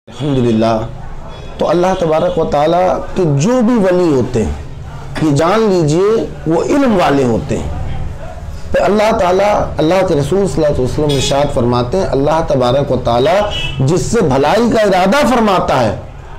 الحمدللہ۔ تو اللہ تبارک و تعالیٰ کے جو بھی ولی ہوتے ہیں یہ جان لیجئے وہ علم والے ہوتے ہیں۔ پھر اللہ تعالیٰ اللہ کے رسول صلی اللہ علیہ وسلم ارشاد فرماتے ہیں اللہ تبارک و تعالیٰ جس سے بھلائی کا ارادہ فرماتا ہے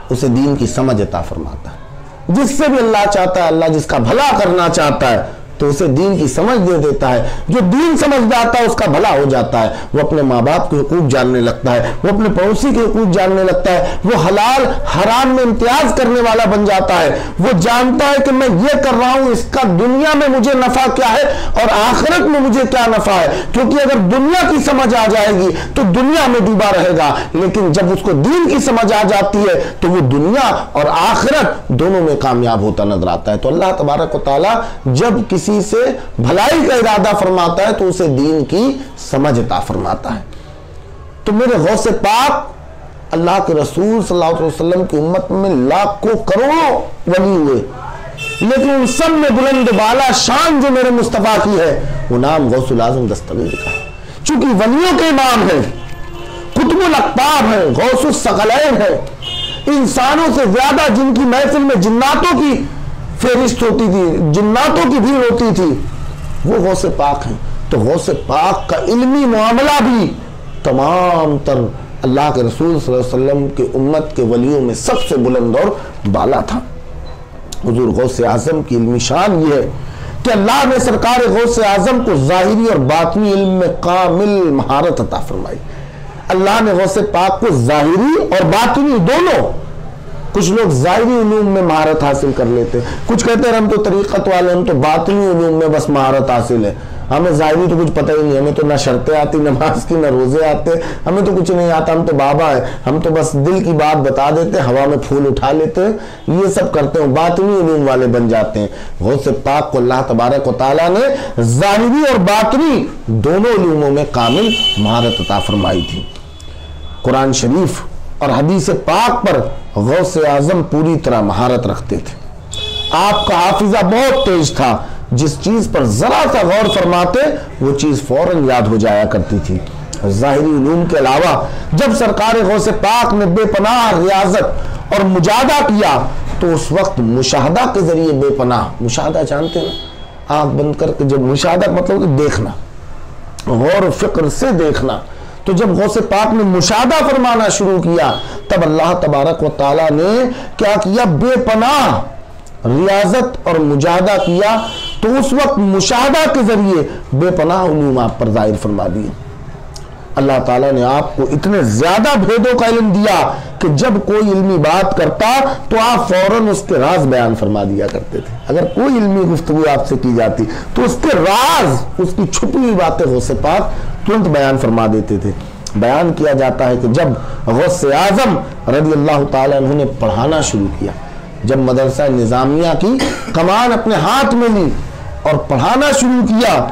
اسے دین کی سمجھ عطا فرماتا ہے۔ جس سے بھی اللہ چاہتا ہے، اللہ جس کا بھلا کرنا چاہتا ہے تو اسے دین کی سمجھ دے دیتا ہے۔ جو دین سمجھ جاتا ہے اس کا بھلا ہو جاتا ہے، وہ اپنے ماں باپ کے حقوق جاننے لگتا ہے، وہ اپنے پڑوسی کے حقوق جاننے لگتا ہے، وہ حلال حرام میں امتیاز کرنے والا بن جاتا ہے۔ وہ جانتا ہے کہ میں یہ کر رہا ہوں اس کا دنیا میں مجھے نفع کیا ہے اور آخرت میں مجھے کیا نفع ہے، کیونکہ اگر دنیا کی سمجھ آ جائے گی تو دنیا میں ڈوبا رہے گا، لیکن جب اس کو دین کی سمجھ آ جاتی ہے تو وہ دنیا اور آخرت دونوں میں کامیاب ہوتا نظر آتا ہے۔ تو اللہ تبارک و تعالیٰ جب کسی سے بھلائی کا ارادہ فرماتا ہے تو اسے دین کی سمجھ عطا فرماتا ہے۔ تو میرے غوث پاک اللہ کے رسول صلی اللہ علیہ وسلم کی امت میں لاکھوں کروڑوں ولی ہوئے، لیکن ان سب میں بلند بالا شان جو میرے مصطفیٰ کی ہے وہ نام غوث الاعظم دستگیر کا ہے، چونکہ ولیوں کے امام ہیں، قطب الاقطاب ہیں، غوث الثقلین ہیں، انسانوں سے زیادہ جن کی محفل میں جناتوں کی فہرست ہوتی تھی، جناتوں کی بھیڑ ہوتی تھی، وہ غوث پاک ہیں۔ تو غوث پاک کا علمی معاملہ بھی تمام تر اللہ کے رسول صلی اللہ علیہ وسلم کے امت کے ولیوں میں سب سے بلند اور بالا تھا۔ حضور غوث اعظم کی علمی شان یہ ہے کہ اللہ نے سرکار غوث اعظم کو ظاہری اور باطنی علم میں کامل مہارت عطا فرمائی۔ اللہ نے غوث پاک کو ظاہری اور باطنی دونوں، کچھ لوگ ظاہری علوم میں مہارت حاصل کر لیتے، کچھ کہتے ہیں ہم تو طریقت والے، ہم تو باطنی علوم میں بس مہارت حاصل ہے، ہمیں ظاہری تو کچھ پتہ ہی نہیں، ہمیں تو نہ شرطیں آتی نماز کی، نہ روزے آتے، ہمیں تو کچھ نہیں آتا، ہم تو بابا ہے، ہم تو بس دل کی بات بتا دیتے، ہوا میں پھول اٹھا لیتے ہیں، یہ سب کرتے ہیں، باطنی علوم والے بن جاتے ہیں۔ غوث پاک کو اللہ تبارک و تعالیٰ نے ظاہری اور باطنی دونوں علوموں میں کامل مہارت عطا فرمائی تھی۔ قرآن شریف اور حدیث پاک پر غوث اعظم پوری طرح مہارت رکھتے تھے۔ آپ کا حافظہ بہت تیز تھا، جس چیز پر ذرا سا غور فرماتے وہ چیز فوراً یاد ہو جایا کرتی تھی۔ ظاہری علوم کے علاوہ جب سرکار غوث پاک نے بے پناہ ریاضت اور مجاہدہ کیا تو اس وقت مشاہدہ کے ذریعے بے پناہ، مشاہدہ جانتے ہیں آنکھ بند کر کے، جب مشاہدہ مطلب کہ دیکھنا، غور و فکر سے دیکھنا، تو جب غوث پاک نے مشاہدہ فرمانا شروع کیا تب اللہ تبارک و تعالیٰ نے کیا کیا، بے پناہ ریاضت اور مجاہدہ کیا، تو اس وقت مشاہدہ کے ذریعے بے پناہ علوم آپ پر ظاہر فرما دیے۔ اللہ تعالیٰ نے آپ کو اتنے زیادہ بھیدوں کا علم دیا کہ جب کوئی علمی بات کرتا تو آپ فوراً اس کے راز بیان فرما دیا کرتے تھے۔ اگر کوئی علمی گفتگو آپ سے کی جاتی تو اس کے راز، اس کی چھپی ہوئی باتیں غوث پاک ترنت بیان فرما دیتے تھے۔ بیان کیا جاتا ہے کہ جب غوث اعظم رضی اللہ تعالیٰ عنہ نے پڑھانا شروع کیا، جب مدرسہ نظامیہ کی کمان اپنے ہاتھ میں لی اور پڑھانا شروع کیا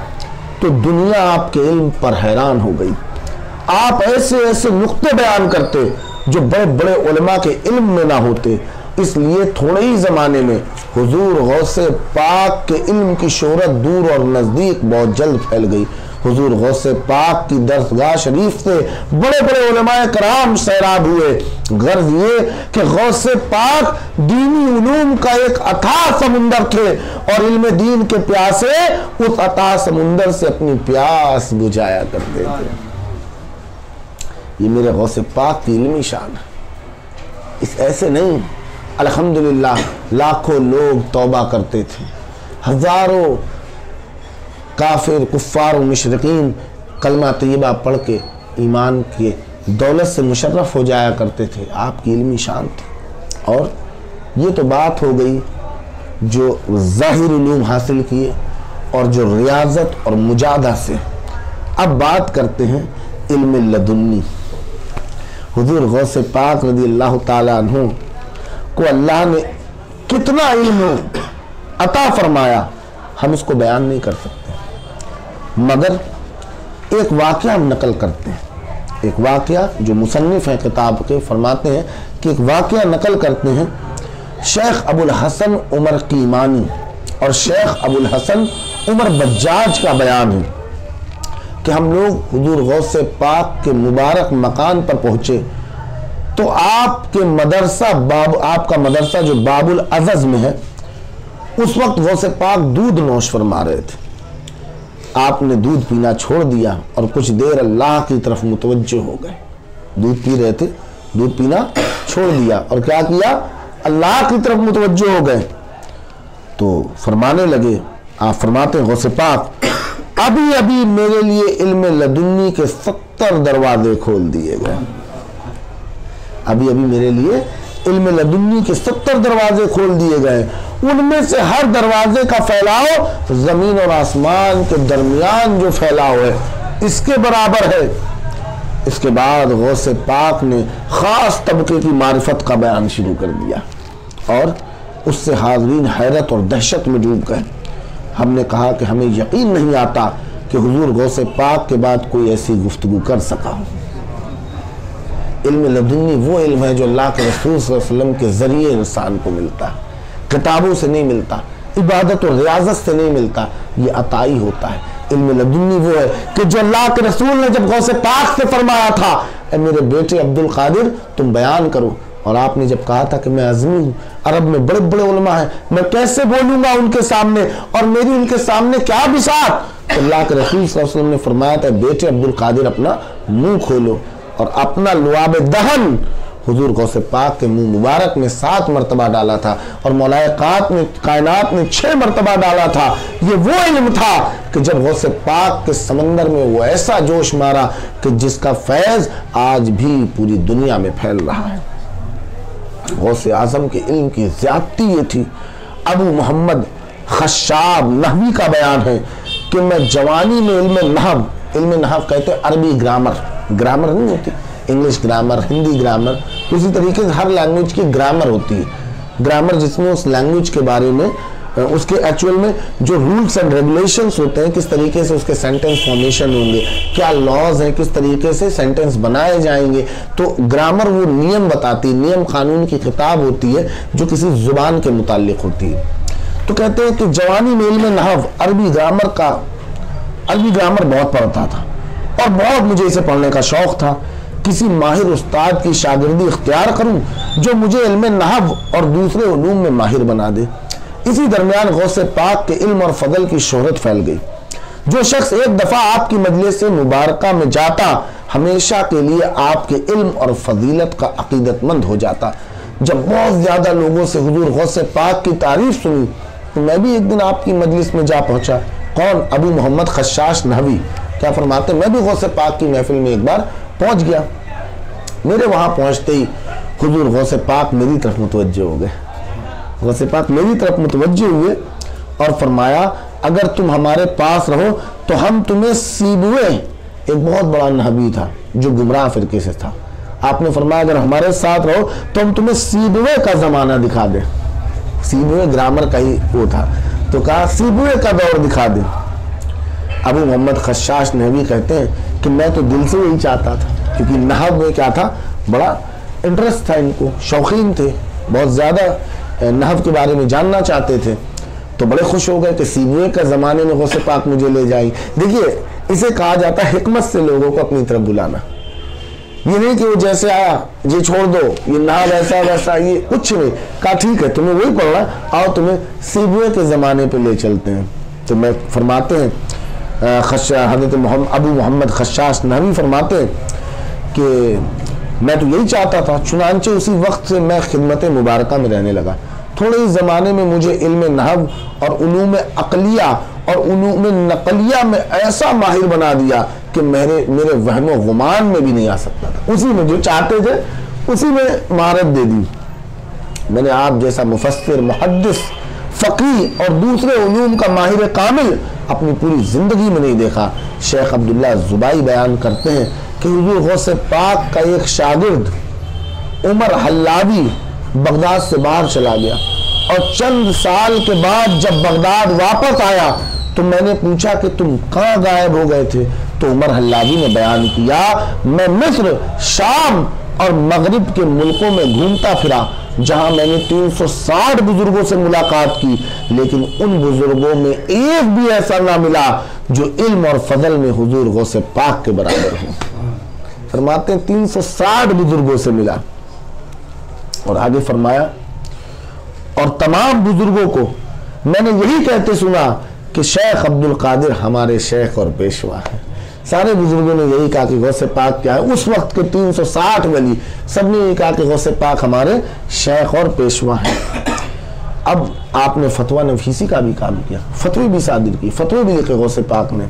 تو دنیا آپ کے علم پر حیران ہو گئی۔ آپ ایسے ایسے نقطے بیان کرتے جو بڑے بڑے علماء کے علم میں نہ ہوتے، اس لیے تھوڑے ہی زمانے میں حضور غوث پاک کے علم کی شہرت دور اور نزدیک بہت جلد پھیل گئی۔ حضور غوث پاک کی درسگاہ شریف سے بڑے بڑے علماء کرام سیراب ہوئے۔ غرض یہ کہ غوث پاک دینی علوم کا ایک اتھاہ سمندر تھے اور علم دین کے پیاسے اس اتھاہ سمندر سے اپنی پیاس بجھایا کرتے تھے۔ یہ میرے غوث پاک کی علمی شان ہے۔ اس ایسے نہیں، الحمدللہ لاکھوں لوگ توبہ کرتے تھے، ہزاروں کافر کفار و مشرقین کلمہ طیبہ پڑھ کے ایمان کے دولت سے مشرف ہو جایا کرتے تھے۔ آپ کی علمی شان تھی۔ اور یہ تو بات ہو گئی جو ظاہر علوم حاصل کیے اور جو ریاضت اور مجاہدہ سے۔ اب بات کرتے ہیں علم لدنی۔ حضور غوث پاک رضی اللہ تعالیٰ عنہ کو اللہ نے کتنا علم عطا فرمایا ہم اس کو بیان نہیں کر سکتے، مگر ایک واقعہ ہم نقل کرتے ہیں۔ ایک واقعہ جو مصنف ہیں کتاب کے فرماتے ہیں کہ ایک واقعہ نقل کرتے ہیں، شیخ ابو الحسن عمر قیمانی اور شیخ ابو الحسن عمر بجاج کا بیان ہے کہ ہم لوگ حضور غوث پاک کے مبارک مکان پر پہنچے تو آپ کے مدرسہ آپ کا مدرسہ جو باب العزز میں ہے، اس وقت غوث پاک دودھ نوش فرما رہے تھے. آپ نے دودھ پینا چھوڑ دیا اور کچھ دیر اللہ کی طرف متوجہ ہو گئے. دودھ پی رہے تھے، دودھ پینا چھوڑ دیا اور کیا کیا؟ اللہ کی طرف متوجہ ہو گئے. تو فرمانے لگے، آپ فرماتے ہیں غوث پاک، ابھی ابھی میرے لیے علم لدنی کے 70 دروازے کھول دیے گئے. ابھی ابھی میرے لیے علم لدنی کے 70 دروازے کھول دیے گئے. ان میں سے ہر دروازے کا پھیلاؤ زمین اور آسمان کے درمیان جو پھیلاؤ ہے اس کے برابر ہے. اس کے بعد غوث پاک نے خاص طبقے کی معرفت کا بیان شروع کر دیا اور اس سے حاضرین حیرت اور دہشت میں ڈوب گئے. ہم نے کہا کہ ہمیں یقین نہیں آتا کہ حضور غوث پاک کے بعد کوئی ایسی گفتگو کر سکا. علم لدنی وہ علم ہے جو اللہ کے رسول صلی اللہ علیہ وسلم کے ذریعے انسان کو ملتا ہے، کتابوں سے نہیں ملتا، عبادت اور ریاضت سے نہیں ملتا، یہ عطائی ہوتا ہے. علم لدنی وہ ہے کہ جو اللہ کے رسول نے جب غوث پاک سے فرمایا تھا، اے میرے بیٹے عبد القادر تم بیان کرو، اور آپ نے جب کہا تھا کہ میں عزمی ہوں، عرب میں بڑے بڑے علماء ہیں، میں کیسے بولوں گا ان کے سامنے اور میری ان کے سامنے کیا بساط، تو اللہ کے رسول صلی اللہ علیہ وسلم نے فرمایا تھا بیٹے عبد القادر اپنا منہ کھولو، اور اپنا لعاب دہن حضور غوث پاک کے منہ مبارک میں 7 مرتبہ ڈالا تھا اور مولائے کائنات نے 6 مرتبہ ڈالا تھا. یہ وہ علم تھا کہ جب غوث پاک کے سمندر میں وہ ایسا جوش مارا کہ جس کا فیض آج بھی پوری دنیا میں پھیل رہا ہے. غوث اعظم کے علم کی زیادتی یہ تھی. ابو محمد خشاب نحوی کا بیان ہے کہ میں جوانی میں علم نحو کہتے ہیں عربی گرامر نہیں ہوتی، انگلش گرامر، ہندی گرامر، اسی طریقے سے ہر لینگویج کی گرامر ہوتی ہے. گرامر جس میں اس لینگویج کے بارے میں اس کے ایکچول میں جو رولز اینڈ ریگولیشنز ہوتے ہیں، کس طریقے سے اس کے سینٹنس فارمیشن ہوں گے، کیا لاز ہیں، کس طریقے سے سینٹنس بنائے جائیں گے. تو گرامر وہ نیم بتاتی، نیم قانون کی خطاب ہوتی ہے جو کسی زبان کے متعلق ہوتی ہے. تو کہتے ہیں کہ جوانی میں علم نحو عربی گرامر بہت پڑھتا تھا اور بہت مجھے اسے پڑھنے کا شوق تھا. کسی ماہر استاد کی شاگردی اختیار کروں جو مجھے علم نحو اور دوسرے علوم میں ماہر بنا دے. اسی درمیان غوث پاک کے علم اور فضل کی شہرت پھیل گئی. جو شخص ایک دفعہ آپ کی مجلس مبارکہ میں جاتا ہمیشہ کے لیے آپ کے علم اور فضیلت کا عقیدت مند ہو جاتا. جب بہت زیادہ لوگوں سے حضور غوث پاک کی تعریف سنی تو میں بھی ایک دن آپ کی مجلس میں جا پہنچا. کون؟ ابو محمد خشاش نحوی کیا فرماتے ہیں، میں بھی غوث پاک کی محفل میں ایک بار پہنچ گیا. میرے وہاں پہنچتے ہی حضور غوث پاک میری طرف متوجہ ہو گئے. غوث پاک میری طرف متوجہ ہوئے اور فرمایا اگر تم ہمارے پاس رہو تو ہم تمہیں سیبوئے، ایک بہت بڑا نحوی تھا جو گمراہ فرقے سے تھا، آپ نے فرمایا اگر ہمارے ساتھ رہو تو ہم تمہیں سیبوئے کا زمانہ دکھا دیں. سیبوئے گرامر کا ہی وہ تھا، تو کہا سیبوئے کا دور دکھا دیں. ابو محمد خشاش نحوی کہتے ہیں کہ میں تو دل سے یہی چاہتا تھا، کیونکہ نحو میں کیا تھا، بڑا انٹرسٹ تھا، ان کو شوقین تھے، بہت زیادہ نحو کے بارے میں جاننا چاہتے تھے. تو بڑے خوش ہو گئے کہ سیبوئے کا زمانے میں غوث پاک مجھے لے جائیں. دیکھیے اسے کہا جاتا ہے حکمت سے لوگوں کو اپنی طرف بلانا. یہ نہیں کہ وہ جیسے آیا یہ چھوڑ دو، یہ نحو ایسا ویسا، یہ کچھ نہیں. کہا ٹھیک ہے تمہیں وہی پڑھنا، آؤ تمہیں سیبوئے کے زمانے پہ لے چلتے ہیں. تو میں فرماتے ہیں حضرت ابو محمد خشاش نحوی فرماتے ہیں کہ میں تو یہی چاہتا تھا، چنانچہ اسی وقت سے میں خدمت مبارکہ میں رہنے لگا. تھوڑے ہی زمانے میں مجھے علم نحو اور علوم عقلیہ اور علوم نقلیہ میں ایسا ماہر بنا دیا کہ میرے وہم و گمان میں بھی نہیں آ سکتا تھا. اسی میں جو چاہتے تھے اسی میں مہارت دے دی. میں نے آپ جیسا مفسر، محدث، فقیہ اور دوسرے علوم کا ماہر کامل اپنی پوری زندگی میں نہیں دیکھا. شیخ عبداللہ زبائی بیان کرتے ہیں کہ حضور غوث پاک کا ایک شاگرد عمر حلاوی بغداد سے باہر چلا گیا اور چند سال کے بعد جب بغداد واپس آیا تو میں نے پوچھا کہ تم کہاں غائب ہو گئے تھے؟ تو عمر حلاوی نے بیان کیا میں مصر، شام اور مغرب کے ملکوں میں گھومتا پھرا جہاں میں نے 360 بزرگوں سے ملاقات کی، لیکن ان بزرگوں میں ایک بھی ایسا نہ ملا جو علم اور فضل میں حضور غوث پاک کے برابر ہو. فرماتے ہیں 360 بزرگوں سے ملا اور آگے فرمایا اور تمام بزرگوں کو میں نے یہی کہتے سنا کہ شیخ عبد القادر ہمارے شیخ اور پیشوا ہیں. سارے بزرگوں نے یہی کہا کہ غوث پاک کیا ہے. اس وقت کے 360 ولی سب نے یہی کہا کہ غوث پاک ہمارے شیخ اور پیشوا ہیں. اب آپ نے فتویٰ نفیسی کا بھی کام کیا, فتوی بھی صادر کی, فتوی بھی لکھے غوث پاک نے.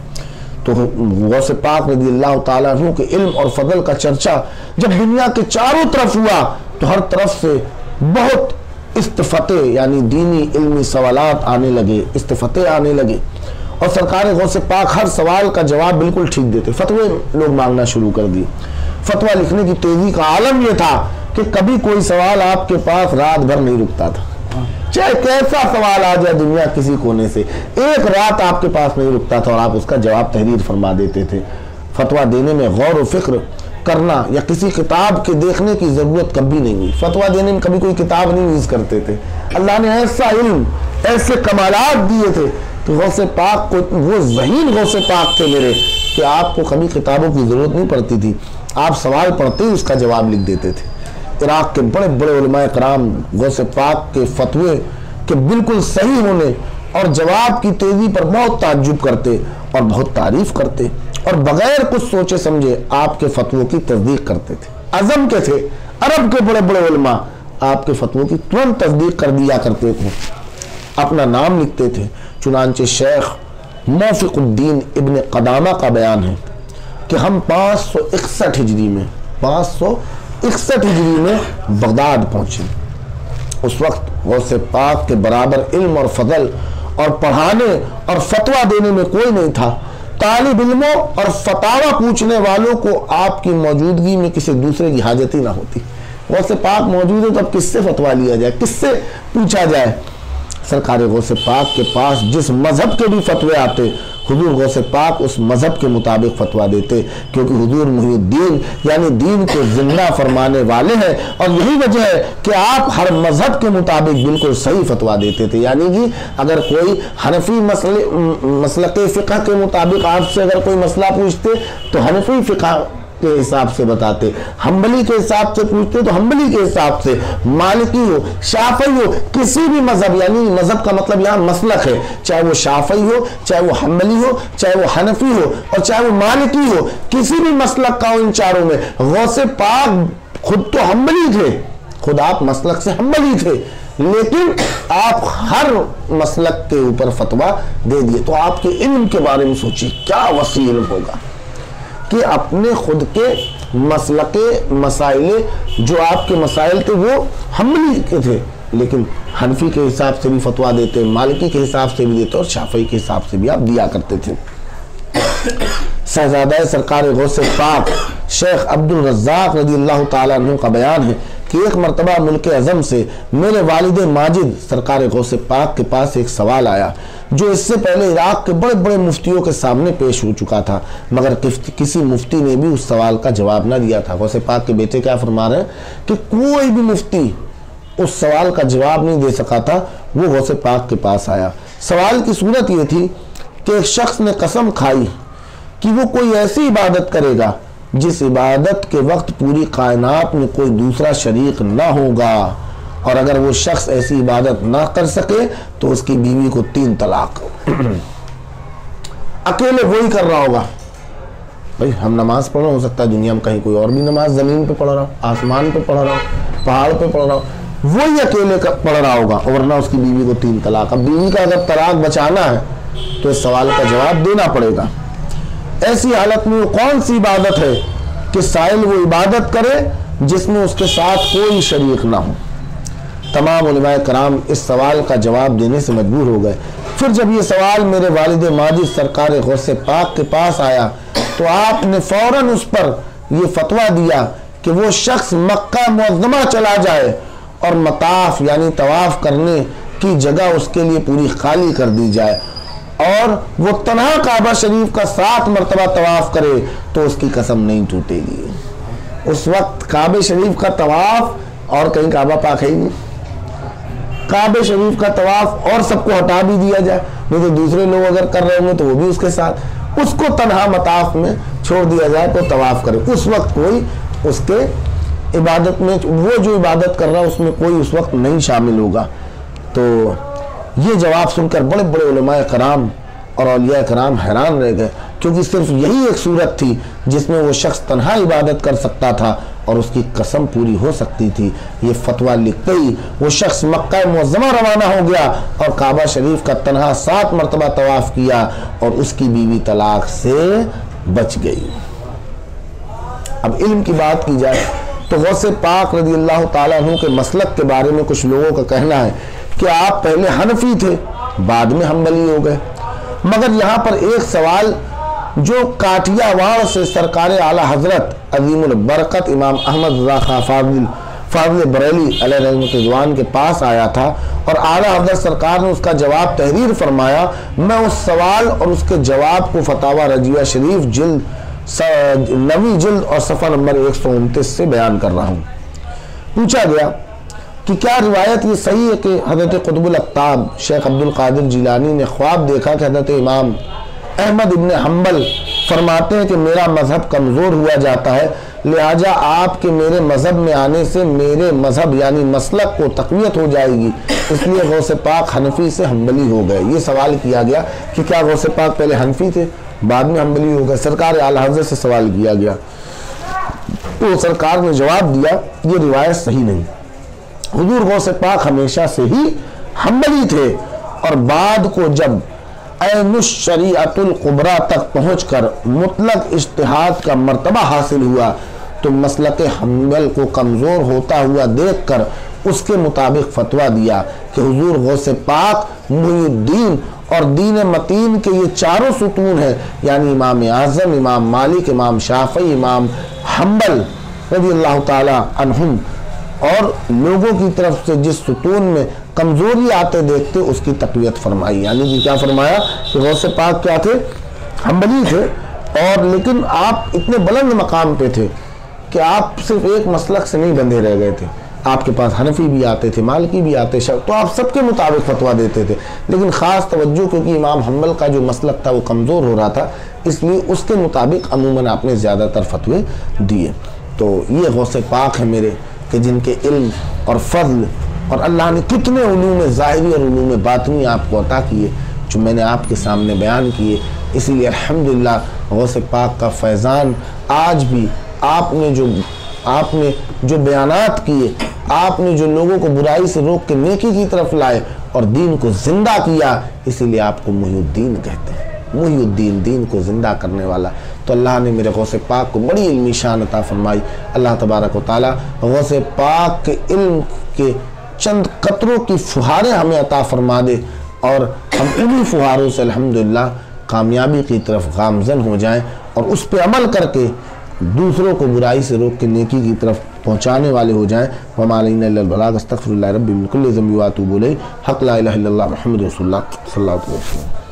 تو غوث پاک رضی اللہ تعالیٰ عنہ کے علم اور فضل کا چرچا جب دنیا کے چاروں طرف ہوا تو ہر طرف سے بہت استفتاء یعنی دینی علمی سوالات آنے لگے, استفتاء آنے لگے, اور سرکار غوث پاک ہر سوال کا جواب بالکل ٹھیک دیتے. فتوے لوگ مانگنا شروع کر دی. فتویٰ لکھنے کی تیزی کا عالم یہ تھا کہ کبھی کوئی سوال آپ کے پاس رات بھر نہیں رکتا تھا. چاہے کیسا سوال آ جائے دنیا کسی کونے سے, ایک رات آپ کے پاس نہیں رکتا تھا اور آپ اس کا جواب تحریر فرما دیتے تھے. فتویٰ دینے میں غور و فکر کرنا یا کسی کتاب کے دیکھنے کی ضرورت کبھی نہیں ہوئی. فتویٰ دینے میں کبھی کوئی کتاب نہیں یوز کرتے تھے. اللہ نے ایسا علم, ایسے کمالات دیے تھے کہ غوث پاک کو, وہ ذہین غوث پاک تھے میرے, کہ آپ کو کبھی کتابوں کی ضرورت نہیں پڑتی تھی. آپ سوال پڑھتے ہی اس کا جواب لکھ دیتے تھے. عراق کے بڑے بڑے علماء کرام غوث پاک کے فتوے کے بالکل صحیح ہونے اور جواب کی تیزی پر بہت تعجب کرتے اور بہت تعریف کرتے, اور بغیر کچھ سوچے سمجھے آپ کے فتووں کی تصدیق کرتے تھے. عزم کے تھے, عرب کے بڑے بڑے علماء آپ کے فتووں کی ترنت تصدیق کر دیا کرتے تھے, اپنا نام لکھتے تھے. چنانچہ شیخ موفق الدین ابن قدامہ کا بیان ہے کہ ہم 561 ہجری میں بغداد پہنچے. اس وقت غوث پاک کے برابر علم اور فضل اور پڑھانے اور فتویٰ دینے میں کوئی نہیں تھا. طالب علموں اور فتاوی پوچھنے والوں کو آپ کی موجودگی میں کسی دوسرے کی حاجت ہی نہ ہوتی. غوث پاک موجود ہے تو اب کس سے فتویٰ لیا جائے, کس سے پوچھا جائے. سرکار غوث پاک کے پاس جس مذہب کے بھی فتوے آتے حضور غوث پاک اس مذہب کے مطابق فتویٰ دیتے, کیونکہ حضور محی الدین یعنی دین کو زندہ فرمانے والے ہیں. اور یہی وجہ ہے کہ آپ ہر مذہب کے مطابق بالکل صحیح فتویٰ دیتے تھے. یعنی کہ اگر کوئی حنفی مسلک فقہ کے مطابق آپ سے اگر کوئی مسئلہ پوچھتے تو حنفی فقہ کے حساب سے بتاتے, حنبلی کے حساب سے پوچھتے تو حنبلی کے حساب سے, مالکی ہو شافعی ہو کسی بھی مذہب, یعنی مذہب کا مطلب یہاں مسلک ہے, چاہے وہ شافعی ہو, چاہے وہ حنبلی ہو, چاہے وہ حنفی ہو, اور چاہے وہ مالکی ہو, کسی بھی مسلک کا ہو ان چاروں میں. غوث پاک خود تو حنبلی تھے, خود آپ مسلک سے حنبلی تھے, لیکن آپ ہر مسلک کے اوپر فتویٰ دے دیے. تو آپ کے علم کے بارے میں سوچیے کیا وسیع علم ہوگا کہ اپنے خود کے مسلک مسائل, جو آپ کے مسائل تھے وہ حنبلی کے تھے, لیکن حنفی کے حساب سے بھی فتویٰ دیتے, مالکی کے حساب سے بھی دیتے, اور شافعی کے حساب سے بھی آپ دیا کرتے تھے. شہزادہ سرکار غوث پاک شیخ عبد الرزاق رضی اللہ تعالیٰ عنہ کا بیان ہے کہ ایک مرتبہ ملک اعظم سے میرے والد ماجد سرکار غوث پاک کے پاس ایک سوال آیا جو اس سے پہلے عراق کے بڑے بڑے مفتیوں کے سامنے پیش ہو چکا تھا, مگر کسی مفتی نے بھی اس سوال کا جواب نہ دیا تھا. غوث پاک کے بیٹے کیا فرما رہے ہیں کہ کوئی بھی مفتی اس سوال کا جواب نہیں دے سکا تھا. وہ غوث پاک کے پاس آیا. سوال کی صورت یہ تھی کہ ایک شخص نے قسم کھائی کہ وہ کوئی ایسی عبادت کرے گا جس عبادت کے وقت پوری کائنات میں کوئی دوسرا شریک نہ ہوگا, اور اگر وہ شخص ایسی عبادت نہ کر سکے تو اس کی بیوی کو 3 طلاق. اکیلے وہی کر رہا ہوگا. بھائی ہم نماز پڑھ رہے, ہو سکتا ہے دنیا میں کہیں کوئی اور بھی نماز زمین پہ پڑھ رہا ہو, آسمان پہ پڑھ رہا ہو, پہاڑ پہ پڑھ رہا ہو, وہی اکیلے پڑھ رہا ہوگا, ورنہ اس کی بیوی کو 3 طلاق. اب بیوی کا اگر طلاق بچانا ہے تو اس سوال کا جواب دینا پڑے گا. ایسی حالت میں وہ کون سی عبادت ہے کہ سائل وہ عبادت کرے جس میں اس کے ساتھ کوئی شریک نہ ہو. تمام علماء کرام اس سوال کا جواب دینے سے مجبور ہو گئے. پھر جب یہ سوال میرے والد ماجد سرکار غوث پاک کے پاس آیا تو آپ نے فوراً اس پر یہ فتویٰ دیا کہ وہ شخص مکہ معظمہ چلا جائے اور مطاف یعنی طواف کرنے کی جگہ اس کے لیے پوری خالی کر دی جائے, اور وہ تنہا کعبہ شریف کا 7 مرتبہ طواف کرے تو اس کی قسم نہیں ٹوٹے گی. اس وقت کعبہ شریف کا طواف اور کہیں کعبہ پاک ہے ہی نہیں. کعبہ شریف کا طواف اور سب کو ہٹا بھی دیا جائے, نہیں تو دوسرے لوگ اگر کر رہے ہوں گے تو وہ بھی اس کے ساتھ, اس کو تنہا مطاف میں چھوڑ دیا جائے تو طواف کرے. اس وقت کوئی اس کے عبادت میں وہ جو عبادت کر رہا ہے اس میں کوئی اس وقت نہیں شامل ہوگا۔ تو یہ جواب سن کر بڑے بڑے علماء کرام اور اولیاء کرام حیران رہ گئے، کیونکہ صرف یہی ایک صورت تھی جس میں وہ شخص تنہا عبادت کر سکتا تھا اور اس کی قسم پوری ہو سکتی تھی۔ یہ فتویٰ لکھ گئی، وہ شخص مکہ معظمہ روانہ ہو گیا اور کعبہ شریف کا تنہا 7 مرتبہ طواف کیا اور اس کی بیوی طلاق سے بچ گئی۔ اب علم کی بات کی جائے تو غوث پاک رضی اللہ تعالیٰ عنہ کے مسلک کے بارے میں کچھ لوگوں کا کہنا ہے کہ آپ پہلے حنفی تھے، بعد میں حنبلی ہو گئے۔ مگر یہاں پر ایک سوال جو کاٹیا واڑ سے سرکار اعلیٰ حضرت عظیم البرکت امام احمد رضا خان فاضل بریلی علیہ رحمۃ رضوان کے پاس آیا تھا اور اعلیٰ حضرت سرکار نے اس کا جواب تحریر فرمایا، میں اس سوال اور اس کے جواب کو فتاوی رضیہ شریف جلد 9 جلد اور صفحہ نمبر 129 سے بیان کر رہا ہوں۔ پوچھا گیا کہ کیا روایت یہ صحیح ہے کہ حضرت قطب الاقطاب شیخ عبد القادر جیلانی نے خواب دیکھا کہ حضرت امام احمد ابن حنبل فرماتے ہیں کہ میرا مذہب کمزور ہوا جاتا ہے، لہٰذا آپ کے میرے مذہب میں آنے سے میرے مذہب یعنی مسلک کو تقویت ہو جائے گی، اس لیے غوث پاک حنفی سے حنبلی ہو گئے۔ یہ سوال کیا گیا کہ کیا غوث پاک پہلے حنفی تھے بعد میں حنبلی ہو گئے؟ سرکار اعلیٰ حضرت سے سوال کیا گیا تو سرکار نے جواب دیا یہ روایت صحیح نہیں، حضور غوث پاک ہمیشہ سے ہی حنبلی تھے اور بعد کو جب عین الشریعت القبریٰ تک پہنچ کر مطلق اجتہاد کا مرتبہ حاصل ہوا تو مسلک حنبل کو کمزور ہوتا ہوا دیکھ کر اس کے مطابق فتویٰ دیا کہ حضور غوث پاک محی الدین اور دین متین کے یہ چاروں ستون ہیں، یعنی امام اعظم، امام مالک، امام شافعی، امام حنبل رضی اللہ تعالی عنہم، اور لوگوں کی طرف سے جس ستون میں کمزوری آتے دیکھتے اس کی تقویت فرمائی۔ یعنی کہ کیا فرمایا کہ غوث پاک کیا تھے؟ حنبلی تھے، اور لیکن آپ اتنے بلند مقام پہ تھے کہ آپ صرف ایک مسلک سے نہیں بندھے رہ گئے تھے، آپ کے پاس حنفی بھی آتے تھے، مالکی بھی آتے، تو آپ سب کے مطابق فتویٰ دیتے تھے، لیکن خاص توجہ کیونکہ امام حنبل کا جو مسلک تھا وہ کمزور ہو رہا تھا، اس لیے اس کے مطابق عموماً آپ نے زیادہ تر فتوے دیے۔ تو یہ غوث پاک ہے میرے کہ جن کے علم اور فضل اور اللہ نے کتنے علوم ظاہری اور علوم باطنی آپ کو عطا کیے جو میں نے آپ کے سامنے بیان کیے۔ اسی لیے الحمدللہ غوث پاک کا فیضان آج بھی آپ نے جو بیانات کیے، آپ نے جو لوگوں کو برائی سے روک کے نیکی کی طرف لائے اور دین کو زندہ کیا، اسی لیے آپ کو محی الدین کہتے ہیں، محی الدین، دین کو زندہ کرنے والا۔ تو اللہ نے میرے غوث پاک کو بڑی علمی شان عطا فرمائی۔ اللہ تبارک و تعالی غوث پاک کے علم کے چند قطروں کی فہاریں ہمیں عطا فرما دے اور ہم انہی فہاروں سے الحمدللہ کامیابی کی طرف گامزن ہو جائیں اور اس پہ عمل کر کے دوسروں کو برائی سے روک کے نیکی کی طرف پہنچانے والے ہو جائیں۔ وما علینا الا البلاغ، استغفر اللہ ربی من کل ذنب واتوب الیہ، حق لا الہ الا اللہ محمد رسول اللہ صلی اللہ علیہ وسلم۔